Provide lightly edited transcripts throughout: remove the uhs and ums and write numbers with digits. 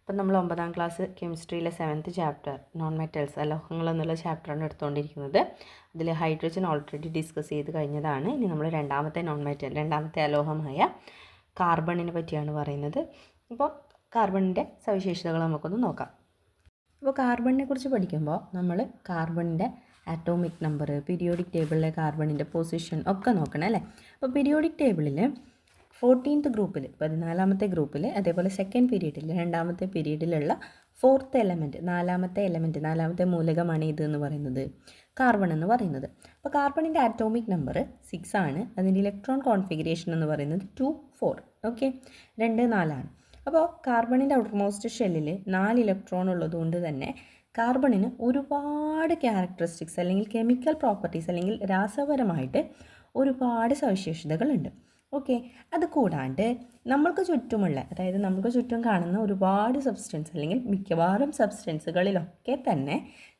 അപ്പം നമ്മൾ 9ാം ക്ലാസ് കെമിസ്ട്രിയിലെ 7th ചാപ്റ്റർ നോൺ മെറ്റൽസ് അലോഹങ്ങൾ എന്നുള്ള ചാപ്റ്ററാണ് എടുത്തുകൊണ്ടിരിക്കുന്നത്. അതിൽ ഹൈഡ്രജൻ ഓൾറെഡി ഡിസ്കസ് ചെയ്ത് കഴിഞ്ഞതാണ്. ഇനി നമ്മൾ രണ്ടാമത്തെ അലോഹമായ കാർബണിനെ പറ്റിയാണ് പറയുന്നത്. അപ്പോൾ കാർബണിൻ്റെ സവിശേഷതകൾ നമുക്കൊന്ന് നോക്കാം. അപ്പോൾ കാർബണിനെ കുറിച്ച് പഠിക്കുമ്പോൾ നമ്മൾ കാർബണിൻ്റെ ആറ്റോമിക് നമ്പർ, പീരിയോഡിക് ടേബിളിലെ കാർബണിൻ്റെ പൊസിഷൻ ഒക്കെ നോക്കണം അല്ലേ. അപ്പോൾ പീരിയോഡിക് ടേബിളിൽ 14th ഗ്രൂപ്പിൽ 14ാമത്തെ ഗ്രൂപ്പിൽ, അതേപോലെ സെക്കൻഡ് പീരീഡിൽ 2ാമത്തെ പീരീഡിലുള്ള 4th എലമെൻറ്റ്, 4ാമത്തെ മൂലകമാണ് ഇത് എന്ന് പറയുന്നത് കാർബൺ എന്ന് പറയുന്നത്. അപ്പോൾ കാർബണിൻ്റെ ആറ്റോമിക് നമ്പർ 6 ആണ്. അതിൻ്റെ ഇലക്ട്രോൺ കോൺഫിഗറേഷൻ എന്ന് പറയുന്നത് 2, 4. ഓക്കെ, 2, 4 ആണ്. അപ്പോൾ കാർബണിൻ്റെ ഔട്ടർമോസ്റ്റ് ഷെല്ലിൽ 4 ഇലക്ട്രോൺ ഉള്ളതുകൊണ്ട് തന്നെ കാർബണിന് ഒരുപാട് ക്യാരക്ടറിസ്റ്റിക്സ് അല്ലെങ്കിൽ കെമിക്കൽ പ്രോപ്പർട്ടീസ് അല്ലെങ്കിൽ രാസപരമായിട്ട് ഒരുപാട് സവിശേഷതകളുണ്ട്. ഓക്കെ, അത് കൂടാണ്ട് നമ്മൾക്ക് ചുറ്റുമുള്ള, അതായത് നമുക്ക് ചുറ്റും കാണുന്ന ഒരുപാട് സബ്സ്റ്റൻസ് അല്ലെങ്കിൽ മിക്കവാറും സബ്സ്റ്റൻസുകളിലൊക്കെ തന്നെ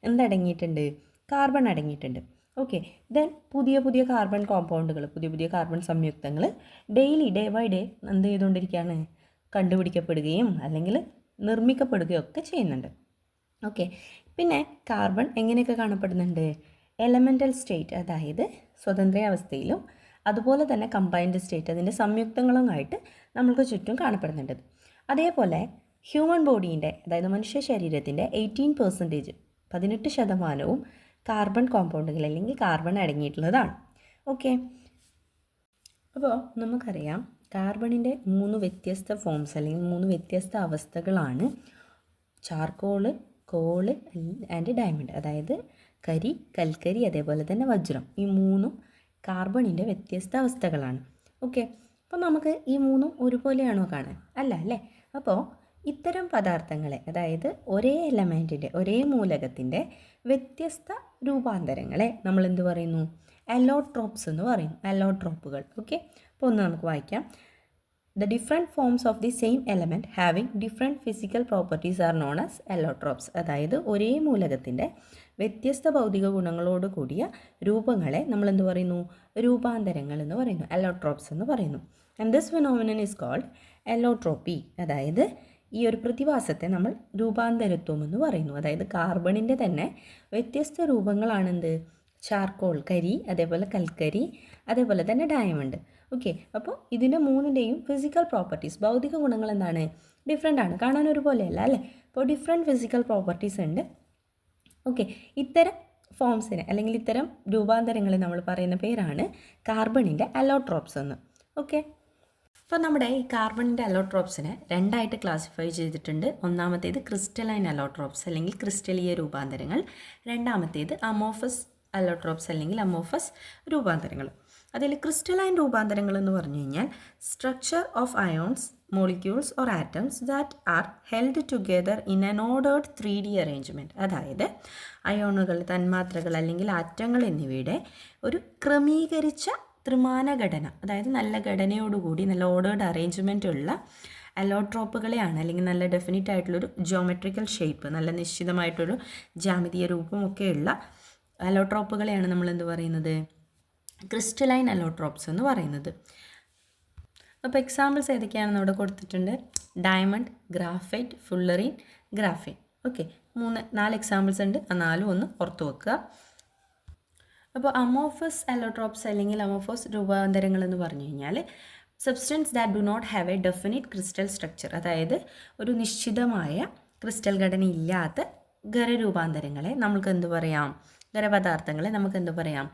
എന്തടങ്ങിയിട്ടുണ്ട്? കാർബൺ അടങ്ങിയിട്ടുണ്ട്. ഓക്കെ, ദെൻ പുതിയ കാർബൺ കോമ്പൗണ്ടുകൾ, പുതിയ കാർബൺ സംയുക്തങ്ങൾ ഡേ ബൈ ഡേ എന്ത് ചെയ്തുകൊണ്ടിരിക്കുകയാണ്? കണ്ടുപിടിക്കപ്പെടുകയും അല്ലെങ്കിൽ നിർമ്മിക്കപ്പെടുകയും ഒക്കെ ചെയ്യുന്നുണ്ട്. ഓക്കെ, പിന്നെ കാർബൺ എങ്ങനെയൊക്കെ കാണപ്പെടുന്നുണ്ട്? എലമെൻ്റൽ സ്റ്റേറ്റ്, അതായത് സ്വതന്ത്ര അവസ്ഥയിലും അതുപോലെ തന്നെ കമ്പൈൻഡ് സ്റ്റേറ്റ്, അതിൻ്റെ സംയുക്തങ്ങളുമായിട്ട് നമ്മൾക്ക് ചുറ്റും കാണപ്പെടുന്നുണ്ട്. അതേപോലെ ഹ്യൂമൻ ബോഡീൻ്റെ, അതായത് മനുഷ്യ ശരീരത്തിൻ്റെ 18% കാർബൺ കോമ്പൗണ്ടുകൾ അല്ലെങ്കിൽ കാർബൺ അടങ്ങിയിട്ടുള്ളതാണ്. ഓക്കെ, അപ്പോൾ നമുക്കറിയാം കാർബണിൻ്റെ 3 വ്യത്യസ്ത ഫോംസ് അല്ലെങ്കിൽ 3 വ്യത്യസ്ത അവസ്ഥകളാണ് ചാർക്കോള്, കോള് ആൻഡ് ഡയമണ്ട്. അതായത് കരി, കൽക്കരി, അതേപോലെ തന്നെ വജ്രം. ഈ 3ഉം കാർബണിൻ്റെ വ്യത്യസ്ത അവസ്ഥകളാണ്. ഓക്കെ, അപ്പോൾ നമുക്ക് ഈ 3ഉം ഒരുപോലെയാണോ കാണാൻ? അല്ലേ. അപ്പോൾ ഇത്തരം പദാർത്ഥങ്ങളെ, അതായത് ഒരേ എലമെൻറ്റിൻ്റെ, ഒരേ മൂലകത്തിൻ്റെ വ്യത്യസ്ത രൂപാന്തരങ്ങളെ നമ്മൾ എന്ത് പറയുന്നു? അലോട്രോപ്സ് എന്ന് പറയും. അലോട്രോപ്പുകൾ. ഓക്കെ, അപ്പോൾ ഒന്ന് നമുക്ക് വായിക്കാം. The different forms of the same element having different physical properties are known as allotropes. അതായത് ഒരേ മൂലകത്തിൻ്റെ വ്യത്യസ്ത ഭൗതിക ഗുണങ്ങളോട് കൂടിയ രൂപങ്ങളെ നമ്മൾ എന്ത് പറയുന്നു? രൂപാന്തരങ്ങൾ എന്ന് പറയുന്നു, അലോട്രോപ്സ് എന്ന് പറയുന്നു. And this phenomenon is called allotropy. അതായത് ഈ ഒരു പ്രതിഭാസത്തെ നമ്മൾ രൂപാന്തരത്വം എന്ന് പറയുന്നു. അതായത് കാർബണിൻ്റെ തന്നെ വ്യത്യസ്ത രൂപങ്ങളാണെന്ത്? ചാർക്കോൾ, കരി, അതേപോലെ കൽക്കരി, അതേപോലെ തന്നെ ഡയമണ്ട്. ഓക്കെ, അപ്പോൾ ഇതിൻ്റെ 3ൻ്റെയും ഫിസിക്കൽ പ്രോപ്പർട്ടീസ്, ഭൗതിക ഗുണങ്ങൾ എന്താണ്? ഡിഫറെൻ്റ് ആണ്, കാണാൻ ഒരുപോലെയല്ല അല്ലേ. അപ്പോൾ ഡിഫറെൻറ്റ് ഫിസിക്കൽ പ്രോപ്പർട്ടീസ് ഉണ്ട്. ഓക്കെ, ഇത്തരം ഫോംസിനെ അല്ലെങ്കിൽ ഇത്തരം രൂപാന്തരങ്ങളെ നമ്മൾ പറയുന്ന പേരാണ് കാർബണിൻ്റെ അലോട്രോപ്സ് എന്ന്. ഓക്കെ, അപ്പോൾ നമ്മുടെ ഈ കാർബണിൻ്റെ അലോട്രോപ്സിനെ 2ആയിട്ട് ക്ലാസിഫൈ ചെയ്തിട്ടുണ്ട്. ഒന്നാമത്തേത് ക്രിസ്റ്റലൈൻ അലോട്രോപ്സ് അല്ലെങ്കിൽ ക്രിസ്റ്റലീയ രൂപാന്തരങ്ങൾ. രണ്ടാമത്തേത് അമോഫസ് അലോട്രോപ്സ് അല്ലെങ്കിൽ അമോഫസ് രൂപാന്തരങ്ങൾ. അതിൽ ക്രിസ്റ്റലൈൻ രൂപാന്തരങ്ങൾ എന്ന് പറഞ്ഞു കഴിഞ്ഞാൽ structure of ions, molecules or atoms that are held together in an ordered 3D arrangement. അതായത് അയോണുകൾ, തന്മാത്രകൾ അല്ലെങ്കിൽ ആറ്റങ്ങൾ എന്നിവയുടെ ഒരു ക്രമീകരിച്ച ത്രിമാന ഘടന, അതായത് നല്ല ഘടനയോടുകൂടി നല്ല ഓർഡേർഡ് അറേഞ്ച്മെൻ്റ് ഉള്ള അലോട്രോപ്പുകളെയാണ്, അല്ലെങ്കിൽ നല്ല ഡെഫിനിറ്റ് ആയിട്ടുള്ളൊരു ജിയോമെട്രിക്കൽ ഷേപ്പ്, നല്ല നിശ്ചിതമായിട്ടൊരു ജാമിതീയ രൂപമൊക്കെയുള്ള അലോട്രോപ്പുകളെയാണ് നമ്മൾ എന്ത് പറയുന്നത്? ക്രിസ്റ്റലൈൻ അലോട്രോപ്സ് എന്ന് പറയുന്നത്. അപ്പോൾ എക്സാമ്പിൾസ് ഏതൊക്കെയാണെന്ന് ഇവിടെ കൊടുത്തിട്ടുണ്ട്. Diamond, graphite, fullerene, graphene. Okay, 4 examples ഉണ്ട്. ആ 4 ഒന്ന് ഓർത്ത് വെക്കുക. അപ്പോൾ അമോഫസ് അലോട്രോപ്സ് അല്ലെങ്കിൽ അമോഫസ് രൂപാന്തരങ്ങൾ എന്ന് പറഞ്ഞു കഴിഞ്ഞാൽ substance that do not have a definite crystal structure, അതായത് ഒരു നിശ്ചിതമായ ക്രിസ്റ്റൽ ഘടന ഇല്ലാത്ത ഖരരൂപാന്തരങ്ങളെ നമുക്ക് എന്ത് പറയാം? ഖരപദാർത്ഥങ്ങളെ നമുക്ക് എന്ത് പറയാം?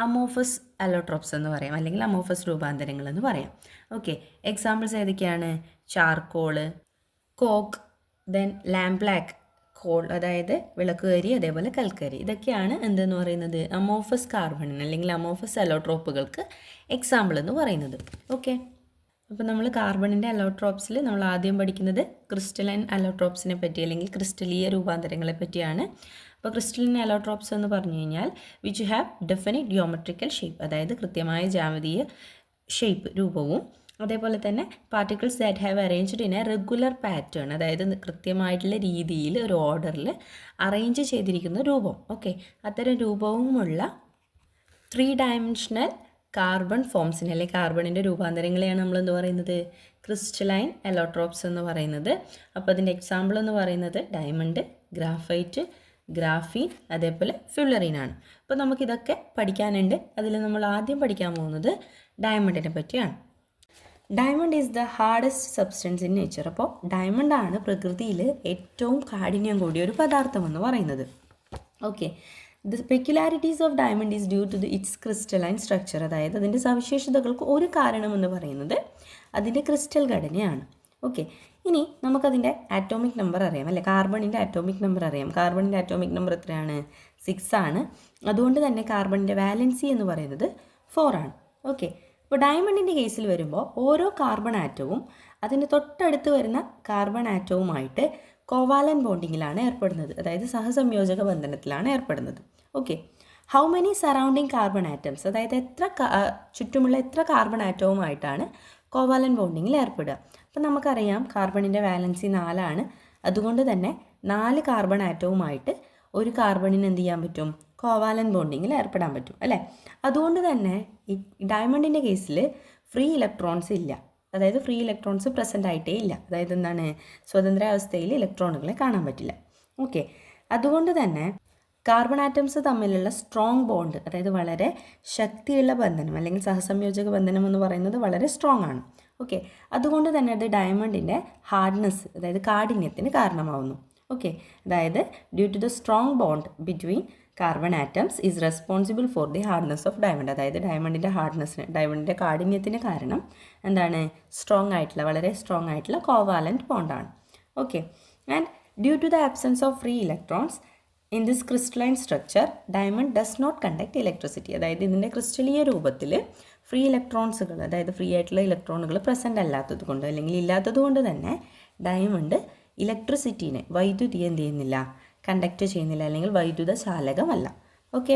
അമോഫസ് അലോട്രോപ്സ് എന്ന് പറയാം, അല്ലെങ്കിൽ അമോഫസ് രൂപാന്തരങ്ങൾ എന്ന് പറയാം. ഓക്കെ, എക്സാമ്പിൾസ് ഏതൊക്കെയാണ്? ചാർക്കോള്, കോക്ക്, ദെൻ ലാംബ്ലാക്ക് കോൾ, അതായത് വിളക്കുകരി, അതേപോലെ കൽക്കരി. ഇതൊക്കെയാണ് എന്തെന്ന് പറയുന്നത്? അമോഫസ് കാർബണിന് അല്ലെങ്കിൽ അമോഫസ് അലോട്രോപ്പുകൾക്ക് എക്സാമ്പിൾ എന്ന് പറയുന്നത്. ഓക്കെ, അപ്പോൾ നമ്മൾ കാർബണിൻ്റെ അലോട്രോപ്സിൽ നമ്മൾ ആദ്യം പഠിക്കുന്നത് ക്രിസ്റ്റലൈൻ അലോട്രോപ്സിനെ പറ്റി അല്ലെങ്കിൽ ക്രിസ്റ്റലീയ രൂപാന്തരങ്ങളെ പറ്റിയാണ്. അപ്പോൾ ക്രിസ്റ്റലൈൻ അലോട്രോപ്സ് എന്ന് പറഞ്ഞു കഴിഞ്ഞാൽ which have definite geometrical shape, അതായത് കൃത്യമായ ജാമിതീയ ഷേപ്പ്, രൂപവും, അതേപോലെ തന്നെ particles that have arranged in A regular pattern, അതായത് കൃത്യമായിട്ടുള്ള രീതിയിൽ ഒരു ഓർഡറിൽ അറേഞ്ച് ചെയ്തിരിക്കുന്ന രൂപം. ഓക്കെ, അത്തരം രൂപവുമുള്ള 3 ഡയമെൻഷണൽ കാർബൺ ഫോംസിനെ അല്ലെങ്കിൽ കാർബണിൻ്റെ രൂപാന്തരങ്ങളെയാണ് നമ്മൾ എന്ത് പറയുന്നത്? ക്രിസ്റ്റലൈൻ അലോട്രോപ്സ് എന്ന് പറയുന്നത്. അപ്പോൾ അതിൻ്റെ എക്സാമ്പിൾ എന്ന് പറയുന്നത് ഡയമണ്ട്, ഗ്രാഫൈറ്റ്, ഗ്രാഫീൻ, അതേപോലെ ഫ്യുള്ളറിനാണ്. അപ്പോൾ നമുക്കിതൊക്കെ പഠിക്കാനുണ്ട്. അതിൽ നമ്മൾ ആദ്യം പഠിക്കാൻ പോകുന്നത് ഡയമണ്ടിനെ പറ്റിയാണ്. Diamond is the hardest substance in nature. അപ്പോൾ ഡയമണ്ടാണ് പ്രകൃതിയിൽ ഏറ്റവും കാഠിന്യം കൂടിയ ഒരു പദാർത്ഥം എന്ന് പറയുന്നത്. Okay, the peculiarities of diamond is due to its crystalline structure. അതായത് അതിൻ്റെ സവിശേഷതകൾക്ക് ഒരു കാരണമെന്ന് പറയുന്നത് അതിൻ്റെ ക്രിസ്റ്റൽ ഘടനയാണ്. ഓക്കെ, ഇനി നമുക്കതിൻ്റെ ആറ്റോമിക് നമ്പർ അറിയാം അല്ലേ? കാർബണിൻ്റെ ആറ്റോമിക് നമ്പർ അറിയാം. കാർബണിൻ്റെ ആറ്റോമിക് നമ്പർ എത്രയാണ്? 6 ആണ്. അതുകൊണ്ട് തന്നെ കാർബണിൻ്റെ വാലൻസി എന്ന് പറയുന്നത് 4 ആണ്. ഓക്കെ, അപ്പോൾ ഡയമണ്ടിൻ്റെ കേസിൽ വരുമ്പോൾ ഓരോ കാർബൺ ആറ്റവും അതിൻ്റെ തൊട്ടടുത്ത് വരുന്ന കാർബൺ ആറ്റവുമായിട്ട് കോവാലൻ ബോണ്ടിങ്ങിലാണ് ഏർപ്പെടുന്നത്. അതായത് സഹസംയോജക ബന്ധനത്തിലാണ് ഏർപ്പെടുന്നത്. Okay, how many surrounding carbon atoms, അതായത് ചുറ്റുമുള്ള എത്ര കാർബൺ ആറ്റവുമായിട്ടാണ് കോവാലൻ ബോണ്ടിങ്ങിൽ ഏർപ്പെടുക. അപ്പം നമുക്കറിയാം കാർബണിൻ്റെ വാലൻസി 4 ആണ്. അതുകൊണ്ട് തന്നെ 4 കാർബൺ ആറ്റവുമായിട്ട് ഒരു കാർബണിന് എന്ത് ചെയ്യാൻ പറ്റും? കോവാലൻ ബോണ്ടിങ്ങിൽ ഏർപ്പെടാൻ പറ്റും അല്ലേ? അതുകൊണ്ട് തന്നെ ഈ ഡയമണ്ടിൻ്റെ കേസിൽ ഫ്രീ ഇലക്ട്രോൺസ് ഇല്ല. അതായത് ഫ്രീ ഇലക്ട്രോൺസ് പ്രസൻ്റ് ആയിട്ടേ ഇല്ല. അതായത് എന്താണ്? സ്വതന്ത്രാവസ്ഥയിൽ ഇലക്ട്രോണുകളെ കാണാൻ പറ്റില്ല. ഓക്കെ, അതുകൊണ്ട് തന്നെ കാർബൺ ആറ്റംസ് തമ്മിലുള്ള സ്ട്രോങ് ബോണ്ട്, അതായത് വളരെ ശക്തിയുള്ള ബന്ധനം അല്ലെങ്കിൽ സഹസംയോജക ബന്ധനം എന്ന് പറയുന്നത് വളരെ സ്ട്രോങ് ആണ്. ഓക്കെ, അതുകൊണ്ട് തന്നെ അത് ഡയമണ്ടിൻ്റെ ഹാർഡ്നെസ്, അതായത് കാഠിന്യത്തിന് കാരണമാവുന്നു. ഓക്കെ, അതായത് due to the strong bond between carbon atoms is responsible for the hardness of diamond. അതായത് ഡയമണ്ടിൻ്റെ ഹാർഡ്നെസ്സിന്, ഡയമണ്ടിൻ്റെ കാഠിന്യത്തിന് കാരണം എന്താണ്? സ്ട്രോങ് ആയിട്ടുള്ള, വളരെ സ്ട്രോങ് ആയിട്ടുള്ള കോവാലൻറ്റ് ബോണ്ടാണ്. Okay, and due to the absence of free electrons in this crystalline structure diamond does not conduct electricity. അതായത് ഇതിൻ്റെ ക്രിസ്റ്റലീയ രൂപത്തിൽ ഫ്രീ ഇലക്ട്രോൺസുകൾ, അതായത് ഫ്രീ ആയിട്ടുള്ള ഇലക്ട്രോണുകൾ പ്രസൻ്റ് അല്ലാത്തത് കൊണ്ട് അല്ലെങ്കിൽ ഇല്ലാത്തത് കൊണ്ട് തന്നെ ഡയമണ്ട് ഇലക്ട്രിസിറ്റീനെ, വൈദ്യുതിയെ എന്ത് ചെയ്യുന്നില്ല? കണ്ടക്ട് ചെയ്യുന്നില്ല, അല്ലെങ്കിൽ വൈദ്യുത ചാലകമല്ല. ഓക്കെ,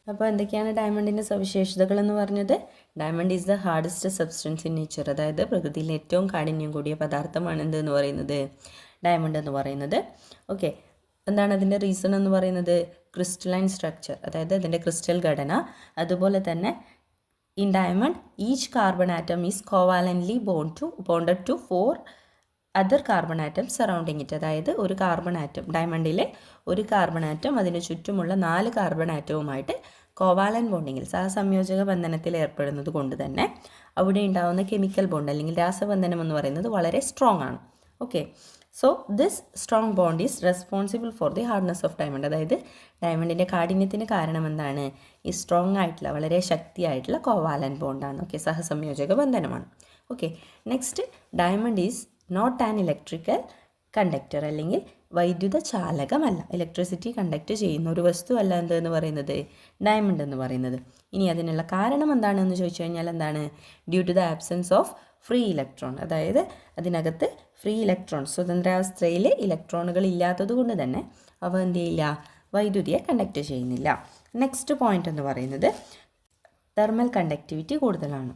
അപ്പോൾ എന്തൊക്കെയാണ് ഡയമണ്ടിൻ്റെ സവിശേഷതകൾ എന്ന് പറഞ്ഞത്? Diamond is the hardest substance in nature. അതായത് പ്രകൃതിയിൽ ഏറ്റവും കാഠിന്യം കൂടിയ പദാർത്ഥമാണ് എന്തെന്ന് പറയുന്നത്? ഡയമണ്ട് എന്ന് പറയുന്നത്. ഓക്കെ, എന്താണ് അതിൻ്റെ റീസൺ എന്ന് പറയുന്നത്? ക്രിസ്റ്റലൈൻ സ്ട്രക്ചർ, അതായത് അതിൻ്റെ ക്രിസ്റ്റൽ ഘടന. അതുപോലെ തന്നെ in diamond each carbon atom is covalently bonded to 4 other carbon atom surrounding it. അതായത് ഒരു കാർബൺ ആറ്റം, ഡയമണ്ടിലെ ഒരു കാർബൺ ആറ്റം അതിന് ചുറ്റുമുള്ള 4 കാർബൺ ആറ്റവുമായിട്ട് കോവാലൻ ബോണ്ടിങ്ങിൽ, സഹസംയോജക ബന്ധനത്തിൽ ഏർപ്പെടുന്നത് കൊണ്ട് തന്നെ അവിടെ ഉണ്ടാകുന്ന കെമിക്കൽ ബോണ്ട് അല്ലെങ്കിൽ രാസബന്ധനം എന്ന് പറയുന്നത് വളരെ സ്ട്രോങ് ആണ്. Okay, so this strong bond is responsible for the hardness of diamond. അതായത് ഡയമണ്ടിൻ്റെ കാഠിന്യത്തിന് കാരണം എന്താണ്? ഈ സ്ട്രോങ് ആയിട്ടുള്ള, വളരെ ശക്തിയായിട്ടുള്ള കോവാലൻ ബോണ്ടാണ്. ഓക്കെ, സഹസംയോജക ബന്ധനമാണ്. Okay, next, diamond is not an electrical conductor, അല്ലെങ്കിൽ വൈദ്യുത ചാലകമല്ല. ഇലക്ട്രിസിറ്റി കണ്ടക്ട് ചെയ്യുന്ന ഒരു വസ്തു അല്ല എന്തെന്ന് പറയുന്നത്? ഡയമണ്ട് എന്ന് പറയുന്നത്. ഇനി അതിനുള്ള കാരണം എന്താണെന്ന് ചോദിച്ചു കഴിഞ്ഞാൽ എന്താണ്? Due to the absence of free electron. അതായത് അതിനകത്ത് ഫ്രീ ഇലക്ട്രോൺ, സ്വതന്ത്രാവസ്ഥയിൽ ഇലക്ട്രോണുകൾ ഇല്ലാത്തത് കൊണ്ട് തന്നെ അവ എന്ത് ചെയ്യില്ല? വൈദ്യുതിയെ കണ്ടക്ട് ചെയ്യുന്നില്ല. നെക്സ്റ്റ് പോയിന്റ് എന്ന് പറയുന്നത് തെർമൽ കണ്ടക്ടിവിറ്റി കൂടുതലാണ്.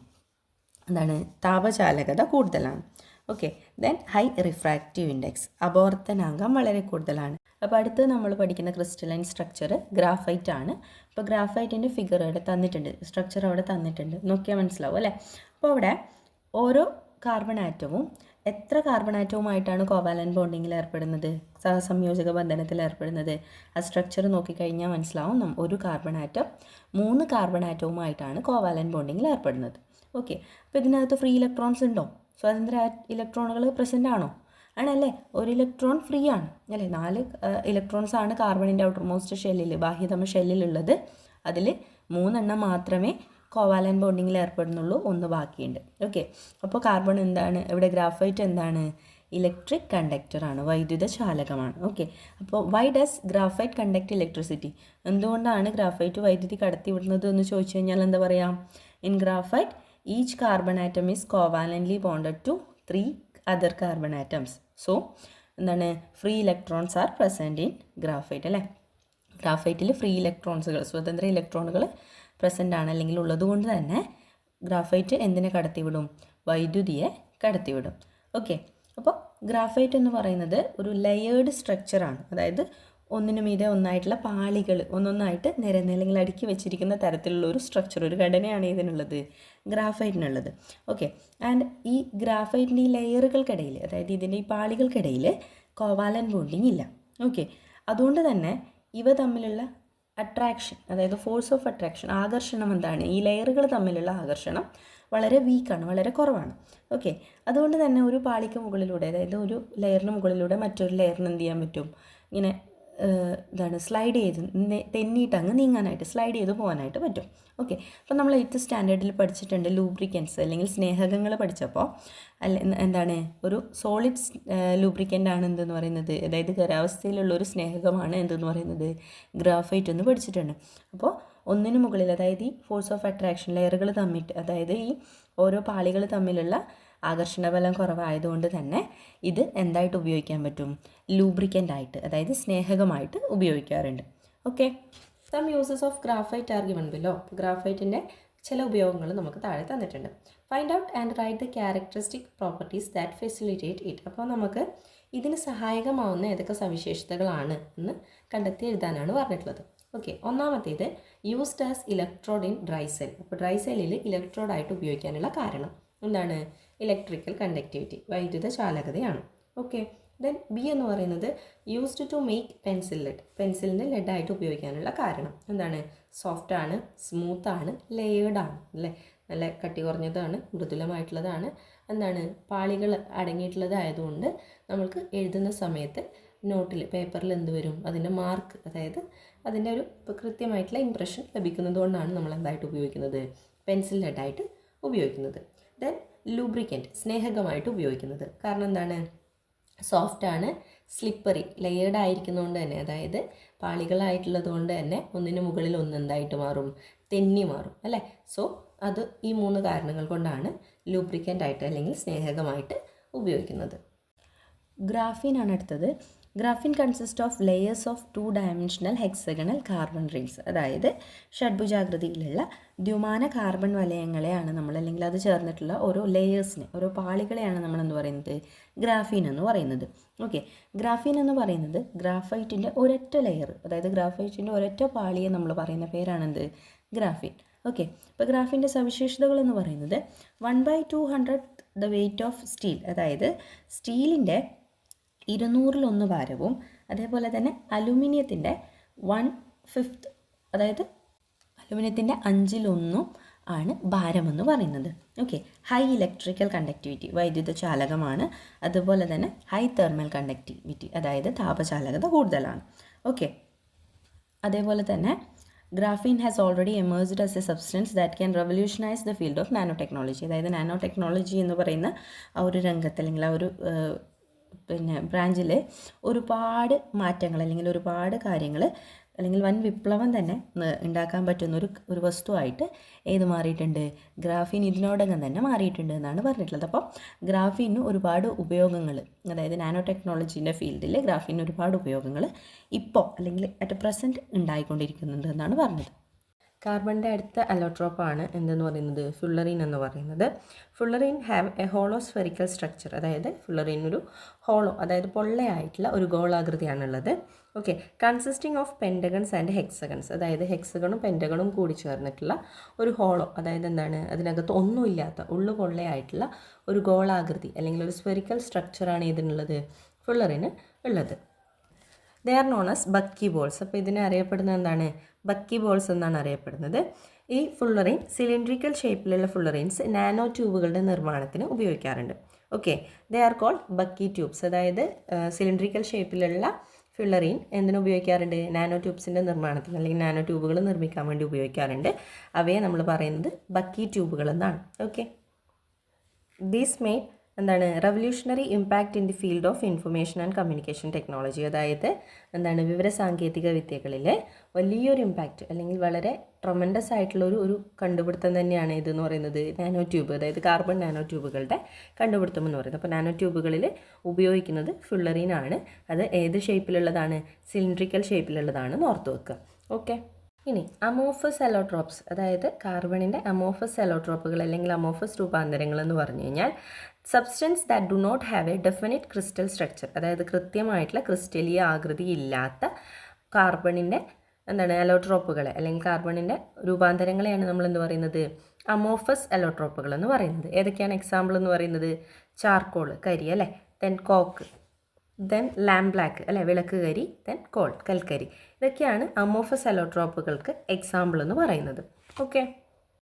എന്താണ്? താപചാലകത കൂടുതലാണ്. Okay, then high refractive index, അപവർത്തനാങ്കം വളരെ കൂടുതലാണ്. അപ്പോൾ അടുത്ത് നമ്മൾ പഠിക്കുന്ന ക്രിസ്റ്റലൈൻ സ്ട്രക്ചർ ഗ്രാഫൈറ്റ് ആണ്. അപ്പോൾ ഗ്രാഫൈറ്റിൻ്റെ ഫിഗർ അവിടെ തന്നിട്ടുണ്ട്, സ്ട്രക്ചർ അവിടെ തന്നിട്ടുണ്ട്, നോക്കിയാൽ മനസ്സിലാവും അല്ലേ? അപ്പോൾ അവിടെ ഓരോ കാർബൺ ആറ്റവും എത്ര കാർബൺ ആറ്റവുമായിട്ടാണ് കോവാലൻ ബോണ്ടിങ്ങിൽ ഏർപ്പെടുന്നത്? സഹസംയോജക ബന്ധനത്തിൽ ഏർപ്പെടുന്നത്? ആ സ്ട്രക്ചർ നോക്കിക്കഴിഞ്ഞാൽ മനസ്സിലാവും. ഒരു കാർബൺ ആറ്റം 3 കാർബൺ ആറ്റവുമായിട്ടാണ് കോവാലൻ ബോണ്ടിങ്ങിൽ ഏർപ്പെടുന്നത്. ഓക്കെ, അപ്പോൾ ഇതിനകത്ത് ഫ്രീ ഇലക്ട്രോൺസ് ഉണ്ടോ? സ്വതന്ത്ര ഇലക്ട്രോണുകൾ പ്രസൻ്റ് ആണോ? ആണല്ലേ? ഒരു ഇലക്ട്രോൺ ഫ്രീ ആണ് അല്ലേ? 4 ഇലക്ട്രോൺസ് ആണ് കാർബണിൻ്റെ ഔട്ടർമോസ്റ്റ് ഷെല്ലിൽ, ബാഹ്യതമ ഷെല്ലിലുള്ളത്. അതിൽ 3 എണ്ണം മാത്രമേ കോവാലൻ ബോണ്ടിങ്ങിൽ ഏർപ്പെടുന്നുള്ളൂ, 1 ബാക്കിയുണ്ട്. ഓക്കെ, അപ്പോൾ കാർബൺ എന്താണ്? ഇവിടെ ഗ്രാഫൈറ്റ് എന്താണ്? ഇലക്ട്രിക് കണ്ടക്ടറാണ്, വൈദ്യുത ചാലകമാണ്. ഓക്കെ, അപ്പോൾ why does graphite conduct electricity? എന്തുകൊണ്ടാണ് ഗ്രാഫൈറ്റ് വൈദ്യുതി കടത്തിവിടുന്നത് എന്ന് ചോദിച്ചു കഴിഞ്ഞാൽ എന്താ പറയാം? In graphite each carbon atom is covalently bonded to 3 other carbon atoms. So എന്താണ്? Free electrons are present in graphite അല്ലേ? ഗ്രാഫൈറ്റിൽ ഫ്രീ ഇലക്ട്രോൺസുകൾ, സ്വതന്ത്ര ഇലക്ട്രോണുകൾ പ്രസൻ്റ് ആണ് അല്ലെങ്കിൽ ഉള്ളത് കൊണ്ട് തന്നെ ഗ്രാഫൈറ്റ് എന്തിനെ കടത്തിവിടും? വൈദ്യുതിയെ കടത്തിവിടും. ഓക്കെ, അപ്പോൾ ഗ്രാഫൈറ്റ് എന്ന് പറയുന്നത് ഒരു ലെയേർഡ് സ്ട്രക്ചറാണ്. അതായത് ഒന്നിനു മീതെ ഒന്നായിട്ടുള്ള പാളികൾ ഒന്നൊന്നായിട്ട് നിരന്ന് അല്ലെങ്കിൽ അടുക്കി വെച്ചിരിക്കുന്ന തരത്തിലുള്ള ഒരു സ്ട്രക്ചർ, ഒരു ഘടനയാണ് ഇതിനുള്ളത്, ഗ്രാഫൈറ്റിനുള്ളത്. ഓക്കെ, ആൻഡ് ഈ ഗ്രാഫൈറ്റിൻ്റെ ഈ ലെയറുകൾക്കിടയിൽ, അതായത് ഇതിൻ്റെ ഈ പാളികൾക്കിടയിൽ കോവാലൻ ബോണ്ടിങ് ഇല്ല. ഓക്കെ, അതുകൊണ്ട് തന്നെ ഇവ തമ്മിലുള്ള അട്രാക്ഷൻ, അതായത് ഫോഴ്സ് ഓഫ് അട്രാക്ഷൻ, ആകർഷണം എന്താണ്, ഈ ലെയറുകൾ തമ്മിലുള്ള ആകർഷണം വളരെ വീക്കാണ്, വളരെ കുറവാണ്. ഓക്കെ, അതുകൊണ്ട് തന്നെ ഒരു പാളിക്ക് മുകളിലൂടെ, അതായത് ഒരു ലെയറിന് മുകളിലൂടെ മറ്റൊരു ലെയറിന് എന്ത് ചെയ്യാൻ പറ്റും, ഇങ്ങനെ സ്ലൈഡ് ചെയ്ത് തെന്നിയിട്ട് അങ്ങ് നീങ്ങാനായിട്ട്, സ്ലൈഡ് ചെയ്ത് പോകാനായിട്ട് പറ്റും. ഓക്കെ, അപ്പോൾ നമ്മൾ 8th സ്റ്റാൻഡേർഡിൽ പഠിച്ചിട്ടുണ്ട് ലൂബ്രിക്കൻസ് അല്ലെങ്കിൽ സ്നേഹകങ്ങൾ പഠിച്ചപ്പോൾ ഒരു സോളിഡ് ലൂബ്രിക്കൻ്റ് ആണ് എന്തെന്ന് പറയുന്നത്, അതായത് ഖരാവസ്ഥയിലുള്ള ഒരു സ്നേഹകമാണ് എന്തെന്ന് പറയുന്നത്, ഗ്രാഫൈറ്റ് എന്ന് പഠിച്ചിട്ടുണ്ട്. അപ്പോൾ ഒന്നിനു മുകളിൽ, അതായത് ഈ ഫോഴ്സ് ഓഫ് അട്രാക്ഷൻ ലെയറുകൾ തമ്മിൽ, അതായത് ഈ ഓരോ പാളികൾ തമ്മിലുള്ള ആകർഷണബലം കുറവായതുകൊണ്ട് തന്നെ ഇത് എന്തായിട്ട് ഉപയോഗിക്കാൻ പറ്റും, ലൂബ്രിക്കൻ്റ് ആയിട്ട്, അതായത് സ്നേഹകമായിട്ട് ഉപയോഗിക്കാറുണ്ട്. Okay, some uses of graphite are given below. ഗ്രാഫൈറ്റിൻ്റെ ചില ഉപയോഗങ്ങൾ നമുക്ക് താഴെ തന്നിട്ടുണ്ട്. Find out and write the characteristic properties that facilitate it. അപ്പോൾ നമുക്ക് ഇതിന് സഹായകമാവുന്ന ഏതൊക്കെ സവിശേഷതകളാണ് എന്ന് കണ്ടെത്തി എഴുതാനാണ് പറഞ്ഞിട്ടുള്ളത്. ഓക്കെ, ഒന്നാമത്തേത് used as electrode in dry cell. അപ്പോൾ ഡ്രൈ സെല്ലിൽ ഇലക്ട്രോഡായിട്ട് ഉപയോഗിക്കാനുള്ള കാരണം എന്താണ്, ഇലക്ട്രിക്കൽ കണ്ടക്ടിവിറ്റി, വൈദ്യുത ചാലകതയാണ്. ഓക്കെ, ദെൻ ബി എന്ന് പറയുന്നത് used to make pencil lead. പെൻസിലിന് ലെഡായിട്ട് ഉപയോഗിക്കാനുള്ള കാരണം എന്താണ്, സോഫ്റ്റാണ്, സ്മൂത്താണ്, ലെയേർഡാണ്, അല്ലേ, നല്ല കട്ടി കുറഞ്ഞതാണ്, മൃദുലമായിട്ടുള്ളതാണ്, എന്താണ്, പാളികൾ അടങ്ങിയിട്ടുള്ളതായതുകൊണ്ട് നമ്മൾക്ക് എഴുതുന്ന സമയത്ത് നോട്ടിൽ, പേപ്പറിൽ എന്ത് വരും, അതിൻ്റെ മാർക്ക്, അതായത് അതിൻ്റെ ഒരു കൃത്യമായിട്ടുള്ള ഇംപ്രഷൻ ലഭിക്കുന്നത് കൊണ്ടാണ് നമ്മൾ എന്തായിട്ട് ഉപയോഗിക്കുന്നത്, പെൻസിൽ ലെഡായിട്ട് ഉപയോഗിക്കുന്നത്. ദെൻ ലൂബ്രിക്കൻറ്റ്, സ്നേഹകമായിട്ട് ഉപയോഗിക്കുന്നത്. കാരണം എന്താണ്, സോഫ്റ്റാണ്, സ്ലിപ്പറി, ലെയേർഡ് ആയിരിക്കുന്നതുകൊണ്ട് തന്നെ, അതായത് പാളികളായിട്ടുള്ളത് കൊണ്ട് തന്നെ ഒന്നിന് മുകളിൽ എന്തായിട്ട് മാറും, തെന്നി മാറും, അല്ലേ. സോ അത് ഈ 3 കാരണങ്ങൾ കൊണ്ടാണ് ലൂബ്രിക്കൻ്റ് ആയിട്ട് അല്ലെങ്കിൽ സ്നേഹകമായിട്ട് ഉപയോഗിക്കുന്നത്. ഗ്രാഫീൻ ആണ് അടുത്തത്. Graphene consist of layers of 2 dimensional hexagonal carbon rings. അതായത് ഷഡ്ഭുജാകൃതിയിലുള്ള ദ്വിമാന കാർബൺ വലയങ്ങളെയാണ് നമ്മൾ, അല്ലെങ്കിൽ അത് ചേർന്നിട്ടുള്ള ഓരോ ലെയേഴ്സിനെ, ഓരോ പാളികളെയാണ് നമ്മൾ എന്ത് പറയുന്നത്, ഗ്രാഫീൻ എന്ന് പറയുന്നത്. ഓക്കെ, ഗ്രാഫീൻ എന്ന് പറയുന്നത് ഗ്രാഫൈറ്റിൻ്റെ ഒരൊറ്റ ലെയർ, അതായത് ഗ്രാഫൈറ്റിൻ്റെ ഒരൊറ്റ പാളിയെ നമ്മൾ പറയുന്ന പേരാണെന്ത്, ഗ്രാഫീൻ. ഓക്കെ, ഇപ്പോൾ ഗ്രാഫീൻ്റെ സവിശേഷതകൾ എന്ന് പറയുന്നത് 1/200 ദ വെയ്റ്റ് ഓഫ് സ്റ്റീൽ, അതായത് സ്റ്റീലിൻ്റെ 200 ഭാരവും, അതേപോലെ തന്നെ അലുമിനിയത്തിൻ്റെ 1/5, അതായത് അലുമിനിയത്തിൻ്റെ 5/1 ആണ് ഭാരമെന്ന് പറയുന്നത്. ഓക്കെ, ഹൈ ഇലക്ട്രിക്കൽ കണ്ടക്ടിവിറ്റി, വൈദ്യുത ചാലകമാണ്, അതുപോലെ തന്നെ ഹൈ തെർമൽ കണ്ടക്ടിവിറ്റി, അതായത് താപചാലകത കൂടുതലാണ്. ഓക്കെ, അതേപോലെ തന്നെ graphene has already emerged as A substance that can revolutionise the field of nano technology. അതായത് നാനോ ടെക്നോളജി എന്ന് പറയുന്ന ആ ഒരു രംഗത്ത്, അല്ലെങ്കിൽ ആ ഒരു ബ്രാഞ്ചിൽ ഒരുപാട് മാറ്റങ്ങൾ, അല്ലെങ്കിൽ ഒരുപാട് കാര്യങ്ങൾ, അല്ലെങ്കിൽ വൻ വിപ്ലവം തന്നെ ഉണ്ടാക്കാൻ പറ്റുന്ന ഒരു വസ്തുവായിട്ട് ഏത് മാറിയിട്ടുണ്ട്, ഗ്രാഫീൻ ഇതിനോടകം തന്നെ മാറിയിട്ടുണ്ട് എന്നാണ് പറഞ്ഞിട്ടുള്ളത്. അപ്പോൾ ഗ്രാഫീന് ഒരുപാട് ഉപയോഗങ്ങൾ, അതായത് നാനോ ടെക്നോളജീൻ്റെ ഫീൽഡിൽ ഗ്രാഫീന് ഒരുപാട് ഉപയോഗങ്ങൾ ഇപ്പോൾ അല്ലെങ്കിൽ അറ്റ് പ്രസൻറ്റ് ഉണ്ടായിക്കൊണ്ടിരിക്കുന്നുണ്ട് എന്നാണ് പറഞ്ഞത്. കാർബണിൻ്റെ അടുത്ത അലോട്രോപ്പാണ് എന്തെന്ന് പറയുന്നത്, ഫുള്ളറീൻ എന്ന് പറയുന്നത്. Fullerene have a hollow spherical structure. അതായത് ഫുള്ളറീൻ ഒരു ഹോളോ, അതായത് പൊള്ളയായിട്ടുള്ള ഒരു ഗോളാകൃതിയാണുള്ളത്. Okay, consisting of pentagons and hexagons. അതായത് ഹെക്സഗണും പെൻറ്റഗണും കൂടി ചേർന്നിട്ടുള്ള ഒരു ഹോളോ, അതായത് എന്താണ്, അതിനകത്ത് ഒന്നുമില്ലാത്ത ഉള്ളു പൊള്ളയായിട്ടുള്ള ഒരു ഗോളാകൃതി അല്ലെങ്കിൽ ഒരു സ്ഫെറിക്കൽ സ്ട്രക്ചറാണ് ഇതിനുള്ളത്, ഫുള്ളറിന് ഉള്ളത്. They are known as bucky balls. അപ്പോൾ ഇതിനെ അറിയപ്പെടുന്നത് എന്താണ്, ബക്കി ബോൾസ് എന്നാണ് അറിയപ്പെടുന്നത്. ഈ ഫുള്ളറിൻ സിലിണ്ട്രിക്കൽ ഷേപ്പിലുള്ള ഫുള്ളറിൻസ് നാനോ ട്യൂബുകളുടെ നിർമ്മാണത്തിന് ഉപയോഗിക്കാറുണ്ട്. Okay, they are called bucky tubes. അതായത് സിലിണ്ട്രിക്കൽ ഷേപ്പിലുള്ള ഫുള്ളറിൻ എന്തിനു ഉപയോഗിക്കാറുണ്ട്, നാനോ ട്യൂബ്സിൻ്റെ നിർമ്മാണത്തിന് അല്ലെങ്കിൽ നാനോ ട്യൂബുകൾ നിർമ്മിക്കാൻ വേണ്ടി ഉപയോഗിക്കാറുണ്ട്. അവയെ നമ്മൾ പറയുന്നത് ബക്കി ട്യൂബുകൾ എന്നാണ്. ഓക്കെ, ദീസ് മെയ്ഡ് എന്താണ്, revolutionary impact in the field of information and communication technology. അതായത് എന്താണ്, വിവരസാങ്കേതിക വിദ്യകളിൽ വലിയൊരു ഇമ്പാക്റ്റ് അല്ലെങ്കിൽ വളരെ ട്രമൻഡസ് ആയിട്ടുള്ള ഒരു കണ്ടുപിടുത്തം തന്നെയാണ് ഇതെന്ന് പറയുന്നത്, നാനോ ട്യൂബ്, അതായത് കാർബൺ നാനോ ട്യൂബുകളുടെ കണ്ടുപിടുത്തം എന്ന് പറയുന്നത്. അപ്പോൾ നാനോ ട്യൂബുകളിൽ ഉപയോഗിക്കുന്നത് ഫുള്ളറീനാണ്. അത് ഏത് ഷേപ്പിലുള്ളതാണ്, സിലിണ്ട്രിക്കൽ ഷേപ്പിലുള്ളതാണെന്ന് ഓർത്ത് വെക്കുക. ഓക്കെ, ഇനി അമോഫസ് അലോട്രോപ്സ്, അതായത് കാർബണിൻ്റെ അമോഫസ് അലോട്രോപ്പുകൾ അല്ലെങ്കിൽ അമോഫസ് രൂപാന്തരങ്ങൾ എന്ന് പറഞ്ഞു കഴിഞ്ഞാൽ substance that do not have a definite crystal structure, അതായത് കൃത്യമായിട്ടുള്ള ക്രിസ്റ്റലീയ ആകൃതി ഇല്ലാത്ത കാർബണിൻ്റെ എന്താണ് അലോട്രോപ്പുകളെ അല്ലെങ്കിൽ കാർബണിൻ്റെ രൂപാന്തരങ്ങളെയാണ് നമ്മൾ എന്ത് പറയുന്നത് അമോർഫസ് അലോട്രോപ്പുകൾ എന്ന് പറയുന്നത്. ഏതൊക്കെയാണ് എക്സാമ്പിൾ എന്ന് പറയുന്നത്? ചാർക്കോൾ കരി അല്ലേ, ദെൻ കോക്ക്, ദെൻ ലാം ബ്ലാക്ക് അല്ലേ വിളക്ക് കരി, ദെൻ കോൾ കൽക്കരി. ഇതൊക്കെയാണ് അമോർഫസ് അലോട്രോപ്പുകൾക്ക് എക്സാമ്പിൾ എന്ന് പറയുന്നത്. ഓക്കെ.